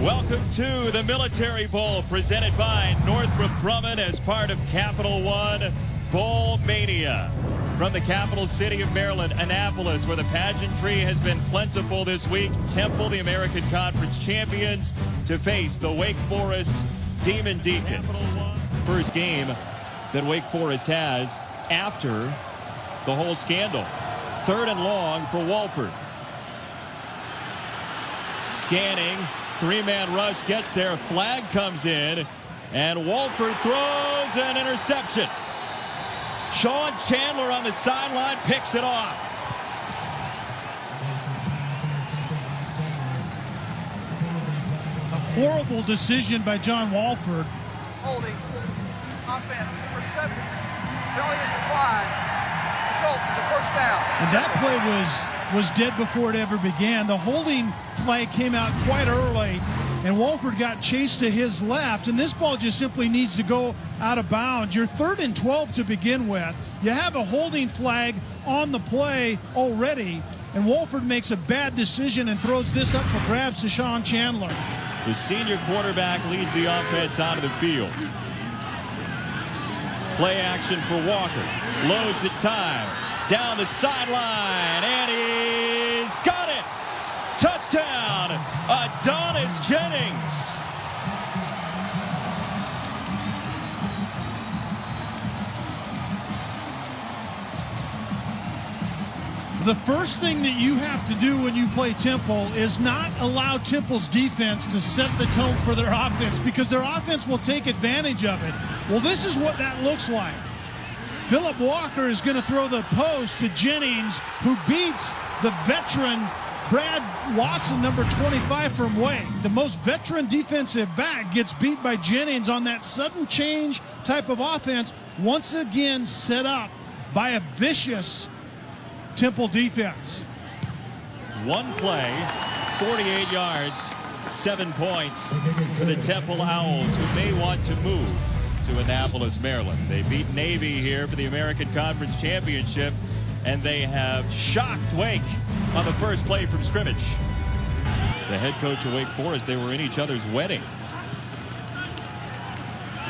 Welcome to the Military Bowl presented by Northrop Grumman as part of Capital One Bowl Mania. From the capital city of Maryland, Annapolis, where the pageantry has been plentiful this week, Temple, the American Conference champions, to face the Wake Forest Demon Deacons. First game that Wake Forest has after the whole scandal. 3rd and long for Walford. Scanning, 3-man rush gets there, flag comes in, and Walford throws an interception. Sean Chandler on the sideline picks it off. A horrible decision by John Walford. Holding offense, number 7, belly inclined, result in the first down. And that play was dead before it ever began. The holding play came out quite early, and Walford got chased to his left, and this ball just simply needs to go out of bounds. You're 3rd and 12 to begin with. You have a holding flag on the play already, and Walford makes a bad decision and throws this up for grabs to Sean Chandler. The senior quarterback leads the offense out of the field. Play action for Walker. Loads at time. Down the sideline, and he's got it! Touchdown, Adonis Jennings. The first thing that you have to do when you play Temple is not allow Temple's defense to set the tone for their offense, because their offense will take advantage of it. Well, this is what that looks like. Philip Walker is going to throw the post to Jennings, who beats the veteran Brad Watson, number 25 from Wake. The most veteran defensive back gets beat by Jennings on that sudden change type of offense, once again set up by a vicious Temple defense. One play, 48 yards, 7 points for the Temple Owls, who may want to move to Annapolis, Maryland. They beat Navy here for the American Conference Championship, and they have shocked Wake on the first play from scrimmage. The head coach of Wake Forest, they were in each other's wedding.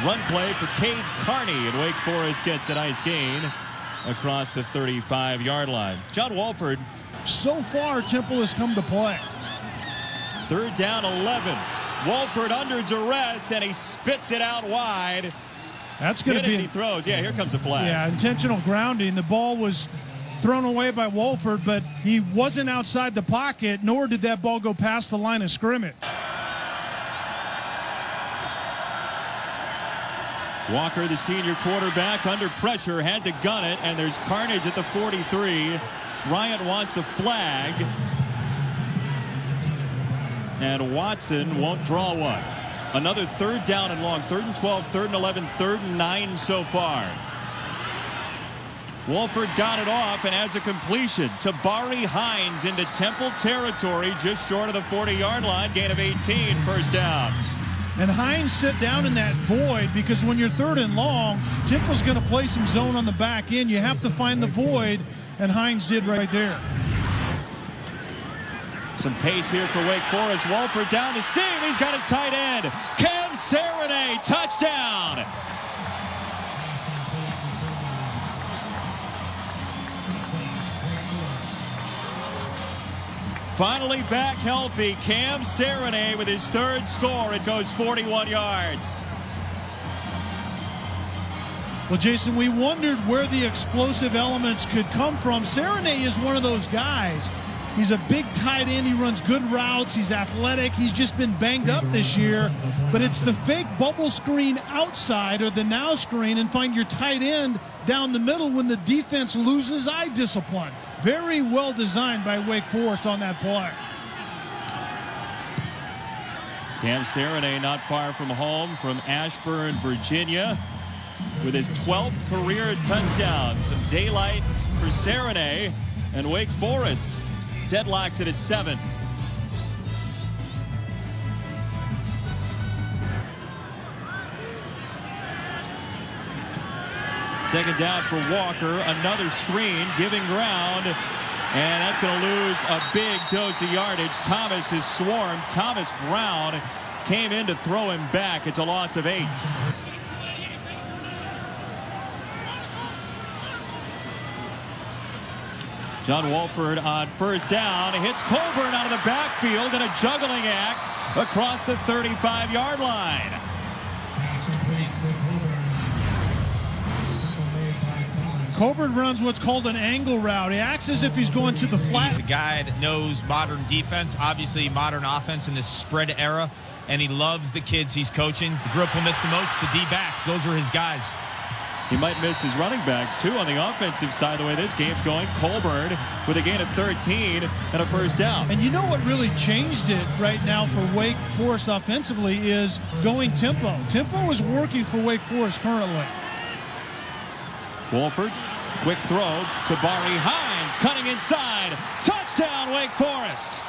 Run play for Cade Carney, and Wake Forest gets a nice gain across the 35-yard line. John Walford. So far, Temple has come to play. 3rd down, 11. Walford under duress, and he spits it out wide. That's going to be. As he throws. Yeah, here comes the flag. Yeah, intentional grounding. The ball was thrown away by Walford, but he wasn't outside the pocket, nor did that ball go past the line of scrimmage. Walker, the senior quarterback, under pressure, had to gun it, and there's carnage at the 43. Bryant wants a flag, and Watson won't draw one. Another 3rd down and long, 3rd and 12, 3rd and 11, 3rd and 9 so far. Walford got it off and has a completion to Bari Hines into Temple territory, just short of the 40-yard line, gain of 18, first down. And Hines sit down in that void, because when you're 3rd and long, Temple's going to play some zone on the back end. You have to find the void, and Hines did right there. Some pace here for Wake Forest. Walford down the seam. He's got his tight end. Cam Serenay, touchdown. Finally back healthy, Cam Serenay with his 3rd score. It goes 41 yards. Well, Jason, we wondered where the explosive elements could come from. Serenay is one of those guys. He's a big tight end. He runs good routes. He's athletic. He's just been banged up this year. But it's the fake bubble screen outside, or the now screen, and find your tight end down the middle when the defense loses eye discipline. Very well designed by Wake Forest on that play. Cam Serenay not far from home, from Ashburn, Virginia, with his 12th career touchdown. Some daylight for Serenay, and Wake Forest deadlocks it at 7. Second down for Walker. Another screen, giving ground. And that's going to lose a big dose of yardage. Thomas is swarmed. Thomas Brown came in to throw him back. It's a loss of 8. John Walford on first down hits Colburn out of the backfield in a juggling act across the 35-yard line. Colburn runs what's called an angle route. He acts as if he's going to the flat. He's a guy that knows modern defense, obviously modern offense in this spread era, and he loves the kids he's coaching. The group will miss the most, the D-backs. Those are his guys. He might miss his running backs, too, on the offensive side, the way this game's going. Colburn with a gain of 13 and a first down. And you know what really changed it right now for Wake Forest offensively is going tempo. Tempo is working for Wake Forest currently. Walford, quick throw to Barry Hines, cutting inside. Touchdown, Wake Forest.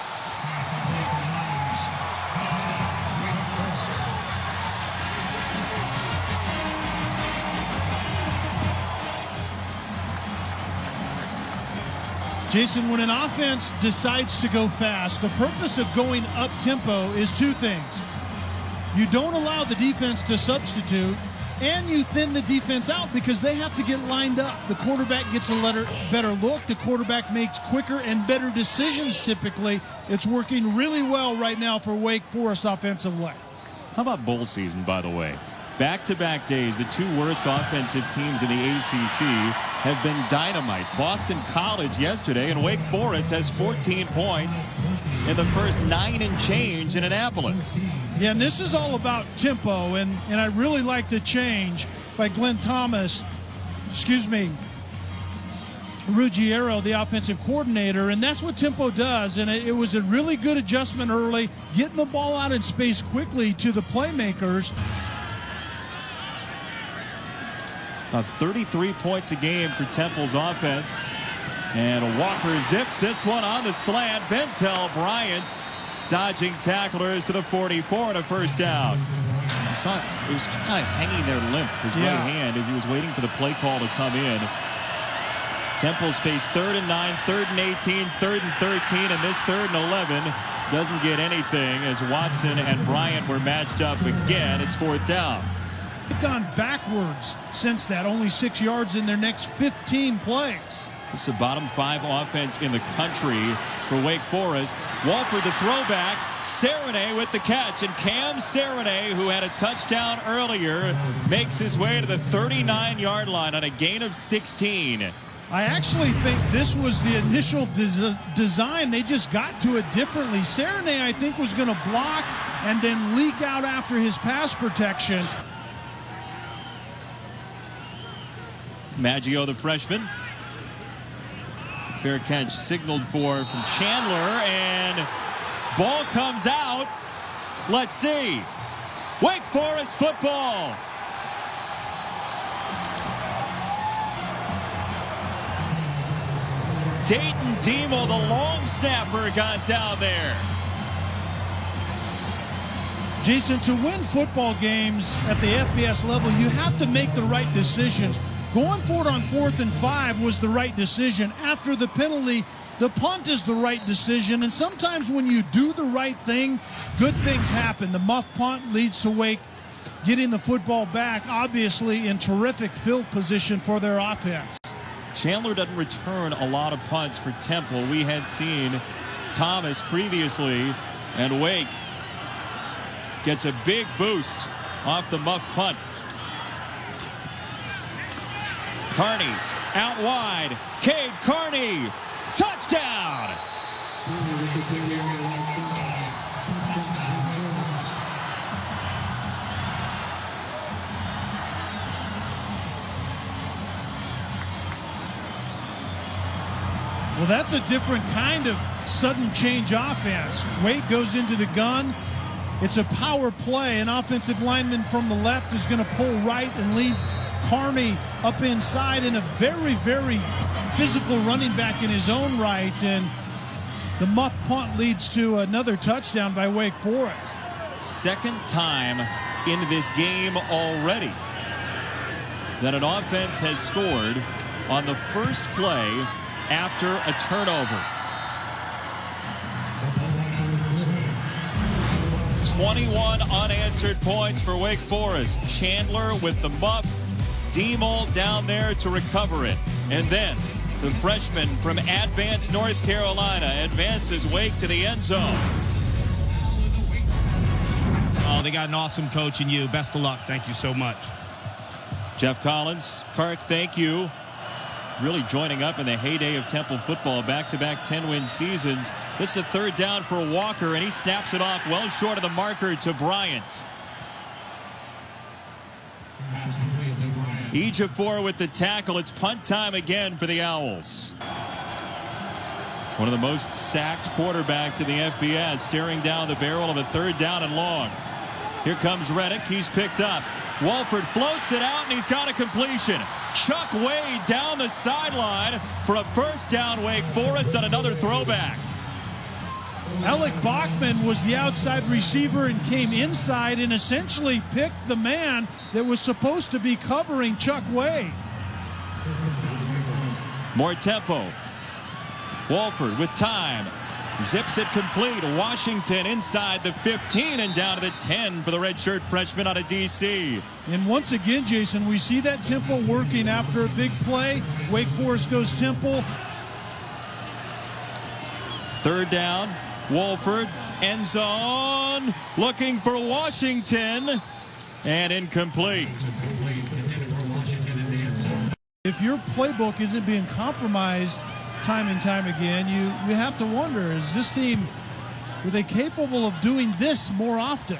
Jason, when an offense decides to go fast, the purpose of going up tempo is two things. You don't allow the defense to substitute, and you thin the defense out because they have to get lined up. The quarterback gets a better look. The quarterback makes quicker and better decisions typically. It's working really well right now for Wake Forest offensively. How about bowl season, by the way? Back-to-back days, the two worst offensive teams in the ACC have been dynamite. Boston College yesterday, and Wake Forest has 14 points in the first 9 and change in Annapolis. Yeah, and this is all about tempo, and I really like the change by Glenn Thomas, Ruggiero, the offensive coordinator, and that's what tempo does. And it was a really good adjustment early, getting the ball out in space quickly to the playmakers. 33 points a game for Temple's offense. And Walker zips this one on the slant. Ventel Bryant dodging tacklers to the 44 and a first down. You saw it was kind of hanging there limp, his right hand, as he was waiting for the play call to come in. Temple's faced 3rd and 9, 3rd and 18, 3rd and 13, and this 3rd and 11 doesn't get anything as Watson and Bryant were matched up again. It's 4th down. They've gone backwards since that, only 6 yards in their next 15 plays. This is a bottom 5 offense in the country for Wake Forest. Walford the throwback, Serenay with the catch, and Cam Serenay, who had a touchdown earlier, makes his way to the 39-yard line on a gain of 16. I actually think this was the initial design. They just got to it differently. Serenay, I think, was going to block and then leak out after his pass protection. Maggio, the freshman. Fair catch signaled for from Chandler, and ball comes out. Let's see. Wake Forest football. Dayton Demo, the long snapper, got down there. Jason, to win football games at the FBS level, you have to make the right decisions. Going for it on 4th and 5 was the right decision. After the penalty, the punt is the right decision. And sometimes when you do the right thing, good things happen. The muff punt leads to Wake getting the football back, obviously in terrific field position for their offense. Chandler doesn't return a lot of punts for Temple. We had seen Thomas previously, and Wake gets a big boost off the muff punt. Carney out wide. Cade Carney, touchdown! Well, that's a different kind of sudden change offense. Wake goes into the gun. It's a power play. An offensive lineman from the left is going to pull right and leave Carney up inside, in a very, very physical running back in his own right. And the muff punt leads to another touchdown by Wake Forest. Second time in this game already that an offense has scored on the first play after a turnover. 21 unanswered points for Wake Forest. Chandler with the muff. Deemel down there to recover it. And then the freshman from Advance, North Carolina, advances Wake to the end zone. Oh, they got an awesome coach in you. Best of luck. Thank you so much. Jeff Collins, Kark, thank you. Really joining up in the heyday of Temple football, back-to-back 10-win seasons. This is a third down for Walker, and he snaps it off well short of the marker to Bryant. Ejiofor with the tackle. It's punt time again for the Owls. One of the most sacked quarterbacks in the FBS, staring down the barrel of a third down and long. Here comes Reddick. He's picked up. Walford floats it out, and he's got a completion. Chuck Wade down the sideline for a first down. Wake Forest on another throwback. Alec Bachman was the outside receiver and came inside and essentially picked the man that was supposed to be covering Chuck Wade. More tempo. Walford with time. Zips it complete. Washington inside the 15 and down to the 10 for the redshirt freshman out of D.C. And once again, Jason, we see that tempo working after a big play. Wake Forest goes tempo. Third down. Walford, end zone, looking for Washington, and incomplete. If your playbook isn't being compromised time and time again, you have to wonder, is this team, were they capable of doing this more often?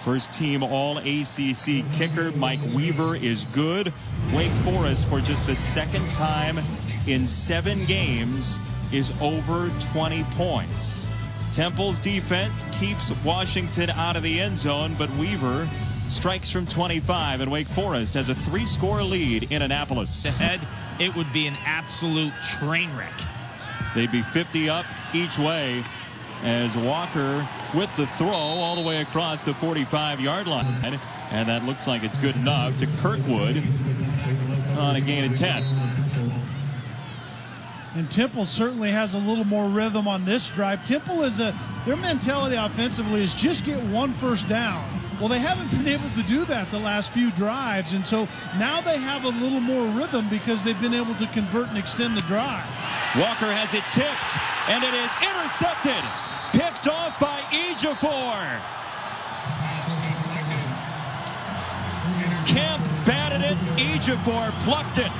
First team All-ACC kicker Mike Weaver is good. Wake Forest, for just the second time in 7 games, is over 20 points. Temple's defense keeps Washington out of the end zone, but Weaver strikes from 25, and Wake Forest has a 3-score lead in Annapolis. Ahead, it would be an absolute train wreck. They'd be 50 up each way as Walker with the throw all the way across the 45-yard line, and that looks like it's good enough to Kirkwood on a gain of 10. And Temple certainly has a little more rhythm on this drive. Temple is their mentality offensively is just get 1 first down. Well, they haven't been able to do that the last few drives, and so now they have a little more rhythm because they've been able to convert and extend the drive. Walker has it tipped, and it is intercepted. Picked off by Ejiofor. Kemp batted it. Ejiofor plucked it.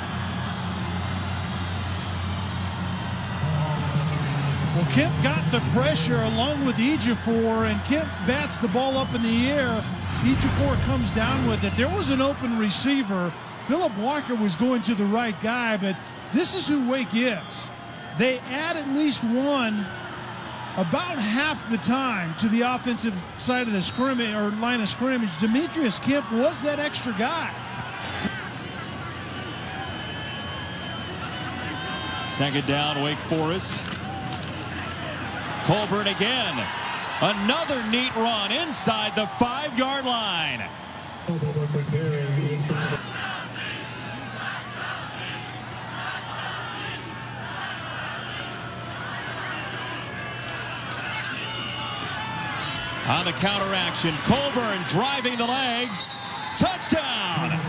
Well, Kemp got the pressure along with Ejiofor, and Kemp bats the ball up in the air. Ejiofor comes down with it. There was an open receiver. Philip Walker was going to the right guy, but this is who Wake is. They add at least one about half the time to the offensive side of the scrimmage or line of scrimmage. Demetrius Kemp was that extra guy. Second down, Wake Forest. Colburn again. Another neat run inside the 5-yard line. On the counter action, Colburn driving the legs. Touchdown!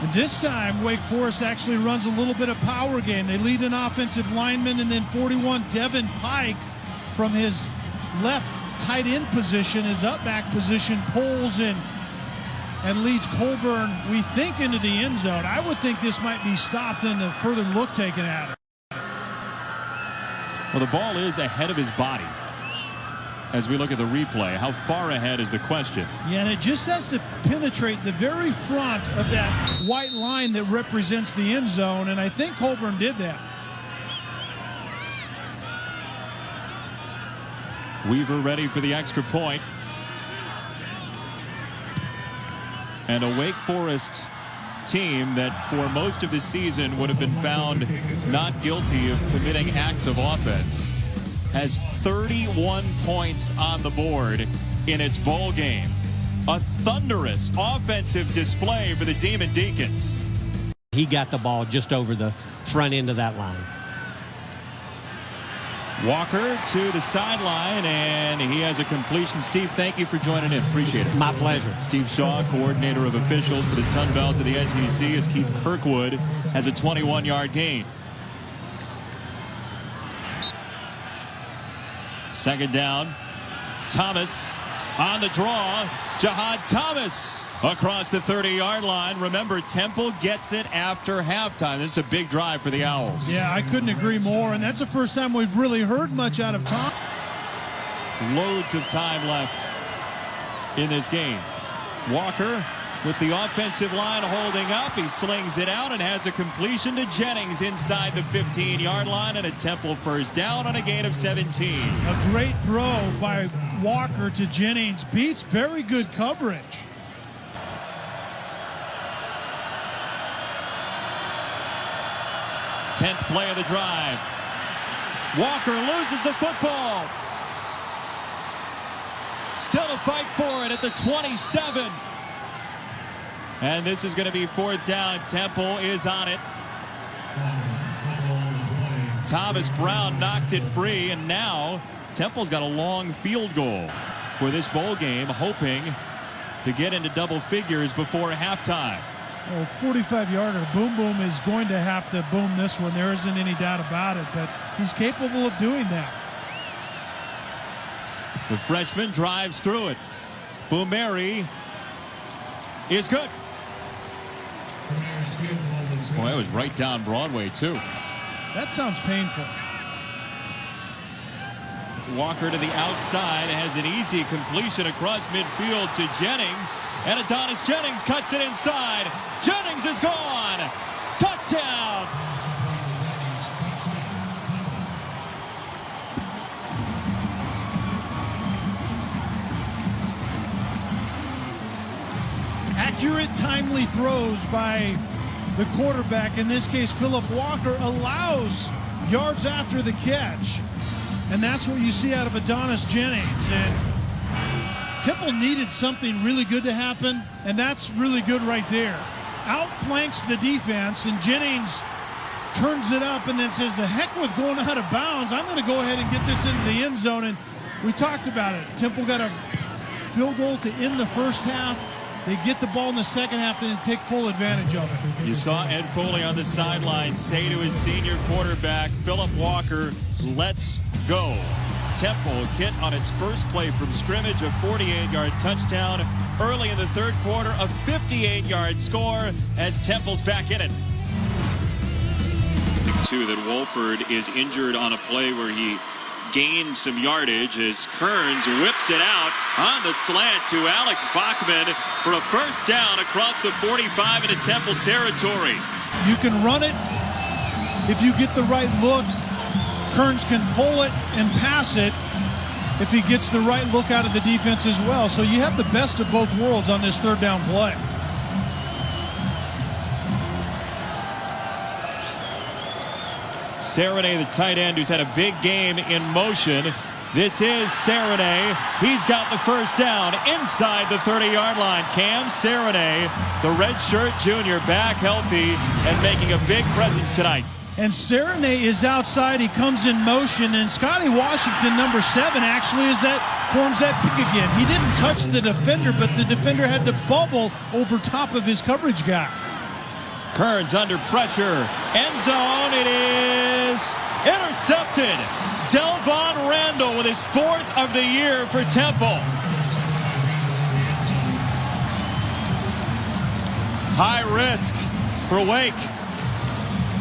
And this time, Wake Forest actually runs a little bit of power game. They lead an offensive lineman, and then 41, Devin Pike, from his left tight end position, his up back position, pulls in and leads Colburn, we think, into the end zone. I would think this might be stopped and a further look taken at it. Well, the ball is ahead of his body. As we look at the replay, how far ahead is the question? Yeah, and it just has to penetrate the very front of that white line that represents the end zone, and I think Colburn did that. Weaver ready for the extra point. And a Wake Forest team that for most of the season would have been found not guilty of committing acts of offense has 31 points on the board in its bowl game. A thunderous offensive display for the Demon Deacons. He got the ball just over the front end of that line. Walker to the sideline, and he has a completion. Steve, thank you for joining in. Appreciate it. My pleasure. Steve Shaw, coordinator of officials for the Sun Belt to the SEC, as Keith Kirkwood has a 21-yard gain. Second down. Thomas on the draw. Jihad Thomas across the 30-yard line. Remember, Temple gets it after halftime. This is a big drive for the Owls. Yeah, I couldn't agree more, and that's the first time we've really heard much out of Tom. Loads of time left in this game. Walker with the offensive line holding up. He slings it out and has a completion to Jennings inside the 15-yard line, and a Temple first down on a gain of 17. A great throw by Walker to Jennings. Beats very good coverage. Tenth play of the drive. Walker loses the football. Still a fight for it at the 27. And this is going to be fourth down. Temple is on it. Thomas Brown knocked it free, and now Temple's got a long field goal for this bowl game, hoping to get into double figures before halftime. Well, 45-yarder. Boom Boom is going to have to boom this one. There isn't any doubt about it, but he's capable of doing that. The freshman drives through it. Boomeri is good. Boy, that was right down Broadway, too. That sounds painful. Walker to the outside has an easy completion across midfield to Jennings, and Adonis Jennings cuts it inside. Jennings is gone. Touchdown. Accurate, timely throws by the quarterback, in this case Philip Walker, allows yards after the catch. And that's what you see out of Adonis Jennings. And Temple needed something really good to happen, and that's really good right there. Outflanks the defense, and Jennings turns it up and then says, the heck with going out of bounds. I'm going to go ahead and get this into the end zone. And we talked about it. Temple got a field goal to end the first half. They get the ball in the second half and take full advantage of it. You saw Ed Foley on the sideline say to his senior quarterback, Philip Walker, let's go. Temple hit on its first play from scrimmage, a 48-yard touchdown. Early in the third quarter, a 58-yard score as Temple's back in it. Too, that Wolford is injured on a play where he gained some yardage as Kearns whips it out on the slant to Alex Bachman for a first down across the 45 into Temple territory. You can run it if you get the right look. Kearns can pull it and pass it if he gets the right look out of the defense as well. So you have the best of both worlds on this third down play. Serenay, the tight end, who's had a big game in motion. This is Serenay. He's got the first down inside the 30-yard line. Cam Serenay, the redshirt junior, back healthy and making a big presence tonight. And Serenay is outside. He comes in motion, and Scotty Washington, number 7, actually forms that pick again. He didn't touch the defender, but the defender had to bubble over top of his coverage guy. Kearns under pressure. End zone. It is intercepted. Delvon Randall with his 4th of the year for Temple. High risk for Wake.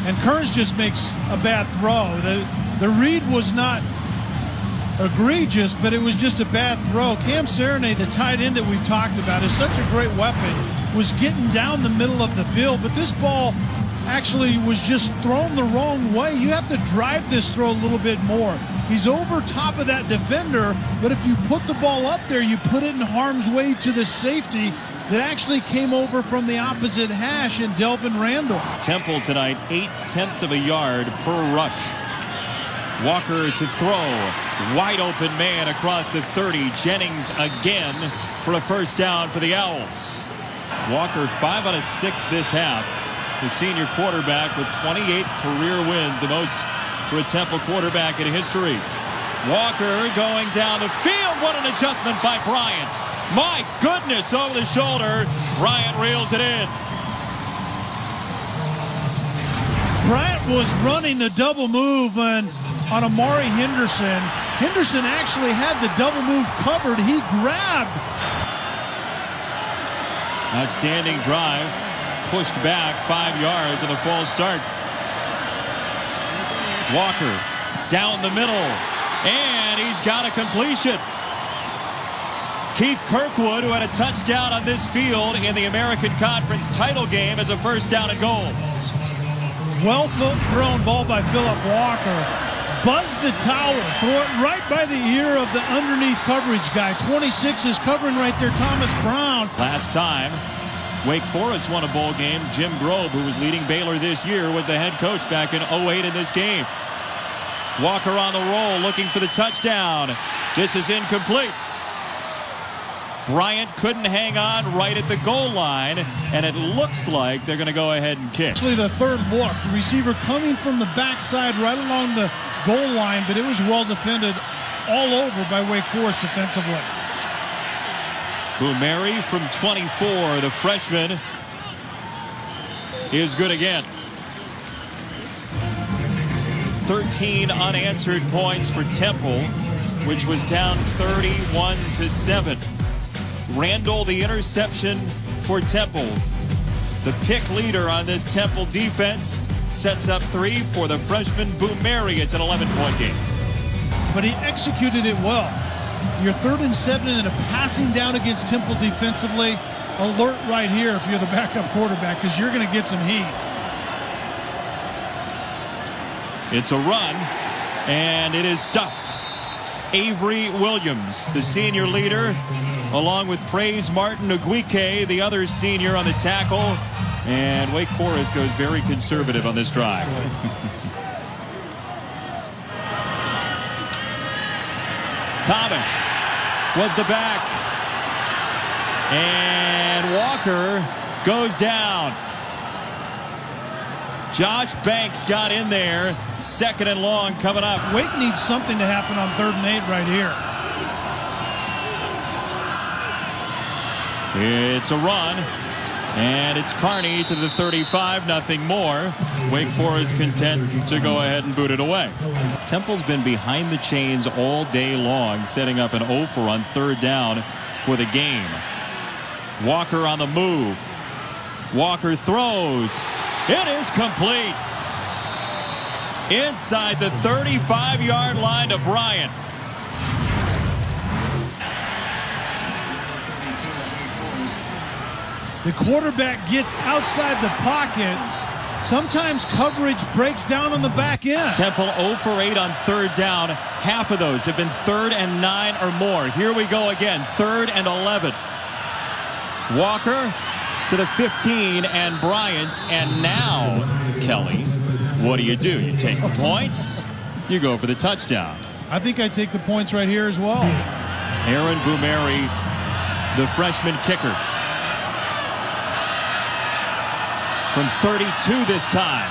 And Kearns just makes a bad throw. The read was not egregious, but it was just a bad throw. Cam Serenay, the tight end that we've talked about, is such a great weapon, was getting down the middle of the field, but this ball actually was just thrown the wrong way. You have to drive this throw a little bit more. He's over top of that defender, but if you put the ball up there, you put it in harm's way to the safety that actually came over from the opposite hash in Delvin Randall. Temple tonight, 0.8 of a yard per rush. Walker to throw. Wide open man across the 30. Jennings again for a first down for the Owls. Walker 5 out of 6 this half. The senior quarterback with 28 career wins, the most for a Temple quarterback in history. Walker going down the field. What an adjustment by Bryant. My goodness, over the shoulder. Bryant reels it in. Bryant was running the double move on Amari Henderson. Henderson actually had the double move covered. He grabbed. Outstanding drive. Pushed back 5 yards in the false start. Walker down the middle. And he's got a completion. Keith Kirkwood, who had a touchdown on this field in the American Conference title game, as a first down and goal. Well thrown ball by Philip Walker. Buzzed the tower. Throw it right by the ear of the underneath coverage guy. 26 is covering right there, Thomas Brown. Last time Wake Forest won a bowl game, Jim Grobe, who was leading Baylor this year, was the head coach back in 08 in this game. Walker on the roll, looking for the touchdown. This is incomplete. Bryant couldn't hang on right at the goal line, and it looks like they're going to go ahead and kick. Actually, the third look. The receiver coming from the backside right along the goal line, but it was well defended all over by Wake Forest defensively. Boumeri from 24, the freshman, is good again. 13 unanswered points for Temple, which was down 31-7. Randall, the interception for Temple. The pick leader on this Temple defense, sets up 3 for the freshman Boumeri. It's an 11-point game. But he executed it well. You're 3rd and 7 and a passing down against Temple defensively. Alert right here if you're the backup quarterback, because you're going to get some heat. It's a run, and it is stuffed. Avery Williams, the senior leader, along with Praise Martin Oguike, the other senior on the tackle. And Wake Forest goes very conservative on this drive. Thomas was the back. And Walker goes down. Josh Banks got in there. 2nd and long coming up. Wake needs something to happen on 3rd and 8 right here. It's a run, and it's Carney to the 35, nothing more. Wake Forest content to go ahead and boot it away. Temple's been behind the chains all day long, setting up an offer on 3rd down for the game. Walker on the move. Walker throws. It is complete. Inside the 35-yard line to Bryant. The quarterback gets outside the pocket. Sometimes coverage breaks down on the back end. Temple 0 for 8 on 3rd down. Half of those have been 3rd and 9 or more. Here we go again. 3rd and 11. Walker to the 15 and Bryant. And now, Kelly, what do? You take the points. You go for the touchdown. I think I take the points right here as well. Aaron Boumeri, the freshman kicker. From 32 this time.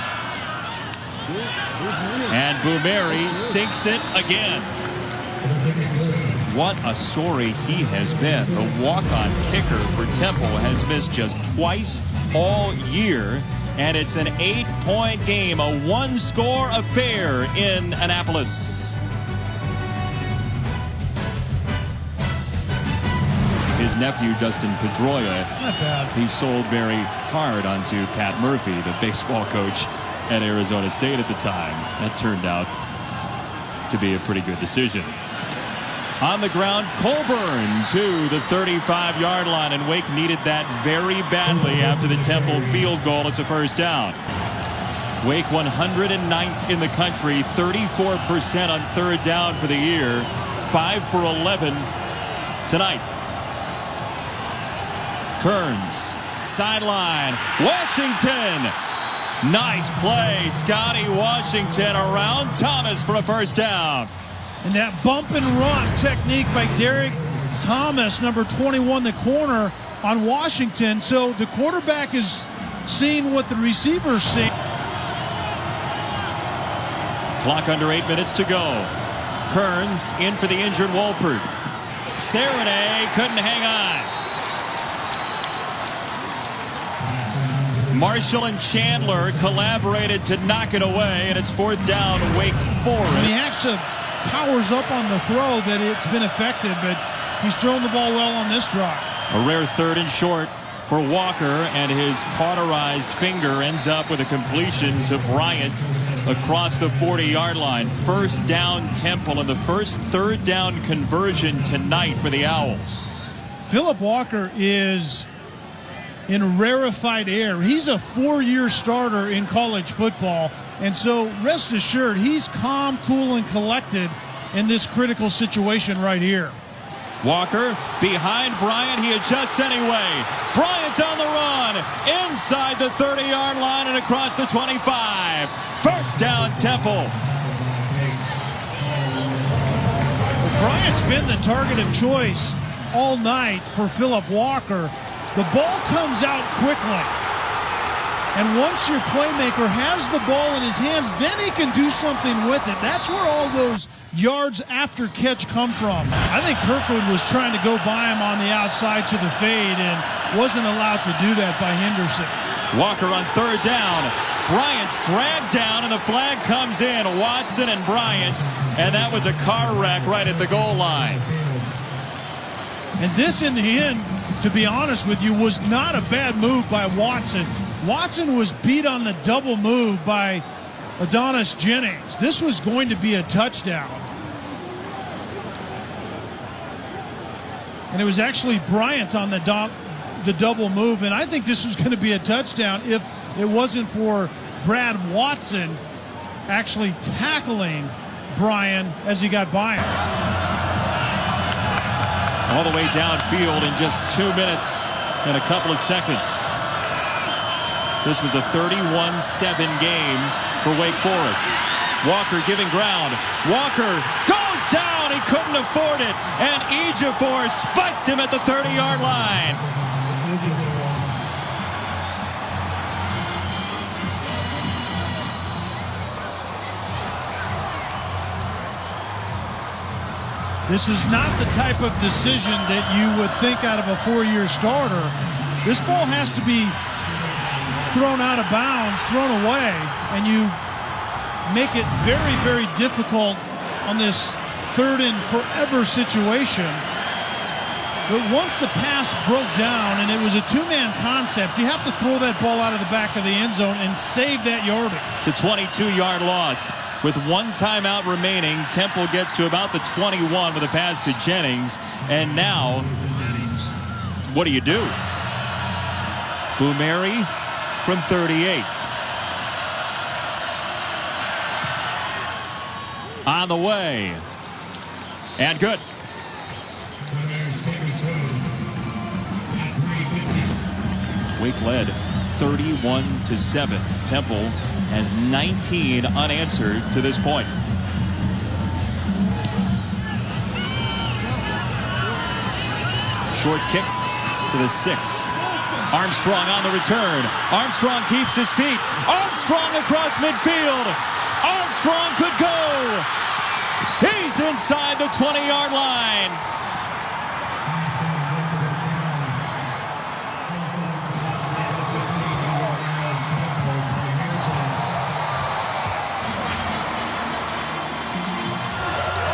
And Boumeri sinks it again. What a story he has been. The walk-on kicker for Temple has missed just twice all year. And it's an 8-point game, a 1-score affair in Annapolis. His nephew, Dustin Pedroia, he sold very hard onto Pat Murphy, the baseball coach at Arizona State at the time. That turned out to be a pretty good decision. On the ground, Colburn to the 35-yard line, and Wake needed that very badly after the Temple field goal. It's a first down. Wake 109th in the country, 34% on 3rd down for the year, 5 for 11 tonight. Kearns, sideline, Washington Nice play. Scotty Washington around Thomas for a first down. And that bump and run technique by Derek Thomas, number 21, the corner on Washington. So the quarterback is seeing what the receiver's seeing. Clock under 8 minutes to go. Kearns in for the injured Wolford. Serenay couldn't hang on. Marshall and Chandler collaborated to knock it away, and it's fourth down, Wake Forest. And he actually powers up on the throw that it's been effective, but he's thrown the ball well on this drive. A rare third and short for Walker, and his cauterized finger ends up with a completion to Bryant across the 40-yard line. First down Temple, and the first third down conversion tonight for the Owls. Philip Walker is in rarefied air. He's a 4-year starter in college football, and so rest assured he's calm, cool, and collected in this critical situation right here. Walker behind Bryant. He adjusts anyway. Bryant on the run inside the 30-yard line and across the 25. First down Temple. Bryant's been the target of choice all night for Philip Walker. The ball comes out quickly, and once your playmaker has the ball in his hands, then he can do something with it. That's where all those yards after catch come from. I think Kirkwood was trying to go by him on the outside to the fade and wasn't allowed to do that by Henderson. Walker on third down. Bryant's dragged down, and the flag comes in. Watson and Bryant, and that was a car wreck right at the goal line. And this, in the end, to be honest with you, was not a bad move by Watson. Watson was beat on the double move by Adonis Jennings. This was going to be a touchdown. And it was actually Bryant on the double move, and I think this was going to be a touchdown if it wasn't for Brad Watson actually tackling Brian as he got by him. All the way downfield in just 2 minutes and a couple of seconds. This was a 31-7 game for Wake Forest. Walker giving ground. Walker goes down. He couldn't afford it. And Ejiofor spiked him at the 30-yard line. This is not the type of decision that you would think out of a 4-year starter. This ball has to be thrown out of bounds, thrown away, and you make it very, very difficult on this third and forever situation. But once the pass broke down and it was a two-man concept, you have to throw that ball out of the back of the end zone and save that yardage. It's a 22-yard loss. With one timeout remaining, Temple gets to about the 21 with a pass to Jennings. And now, what do you do? Boumeri from 38. On the way. And good. Wake led 31-7. Temple has 19 unanswered to this point. Short kick to the 6. Armstrong on the return. Armstrong keeps his feet. Armstrong across midfield. Armstrong could go. He's inside the 20-yard line.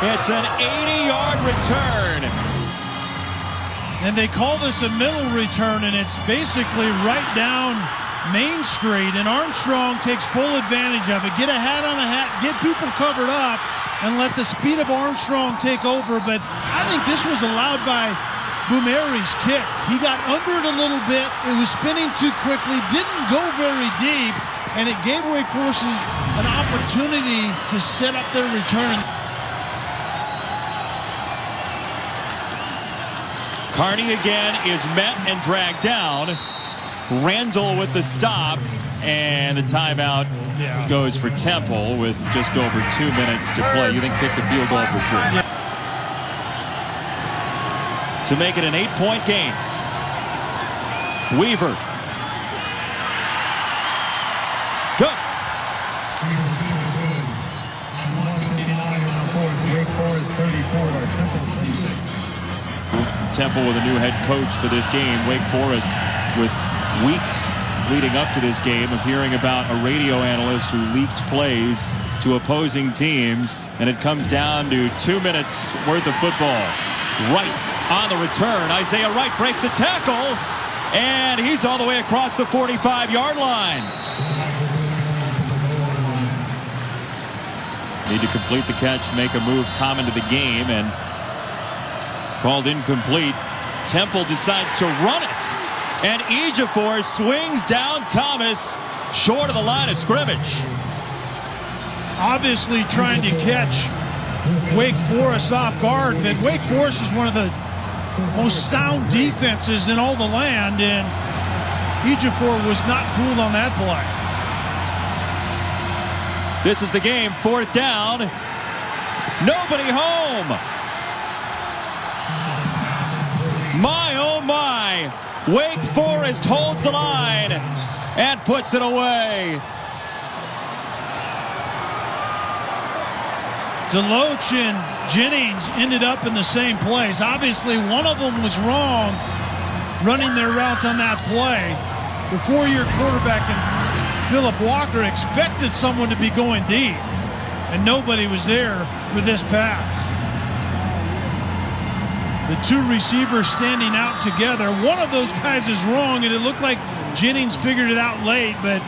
It's an 80-yard return. And they call this a middle return, and it's basically right down Main Street, and Armstrong takes full advantage of it. Get a hat on a hat, get people covered up, and let the speed of Armstrong take over. But I think this was allowed by Boumeri's kick. He got under it a little bit. It was spinning too quickly, didn't go very deep, and it gave Wake Forest an opportunity to set up their return. Carney again is met and dragged down. Randall with the stop, and the timeout goes for Temple with just over 2 minutes to play. You think kick the field goal for sure. To make it an 8-point game. Weaver. Good. Temple with a new head coach for this game. Wake Forest with weeks leading up to this game of hearing about a radio analyst who leaked plays to opposing teams, and it comes down to 2 minutes worth of football. Wright on the return. Isaiah Wright breaks a tackle, and he's all the way across the 45-yard line. Need to complete the catch, make a move common to the game, and called incomplete. Temple decides to run it, and Ejiofor swings down Thomas short of the line of scrimmage. Obviously trying to catch Wake Forest off guard, but Wake Forest is one of the most sound defenses in all the land, and Ejiofor was not fooled on that play. This is the game, 4th down. Nobody home. My, oh my. Wake Forest holds the line and puts it away. Deloach and Jennings ended up in the same place. Obviously, one of them was wrong running their route on that play. The 4-year quarterback and Philip Walker expected someone to be going deep, and nobody was there for this pass. The two receivers standing out together. One of those guys is wrong, and it looked like Jennings figured it out late, but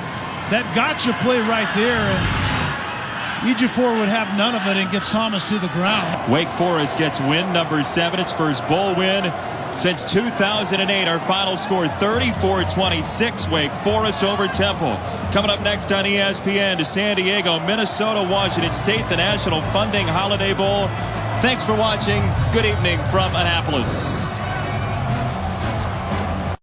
that gotcha play right there, and Ejiofor would have none of it and gets Thomas to the ground. Wake Forest gets win number 7, its first bowl win since 2008. Our final score 34-26, Wake Forest over Temple. Coming up next on ESPN, to San Diego, Minnesota, Washington State, the National Funding Holiday Bowl. Thanks for watching. Good evening from Annapolis.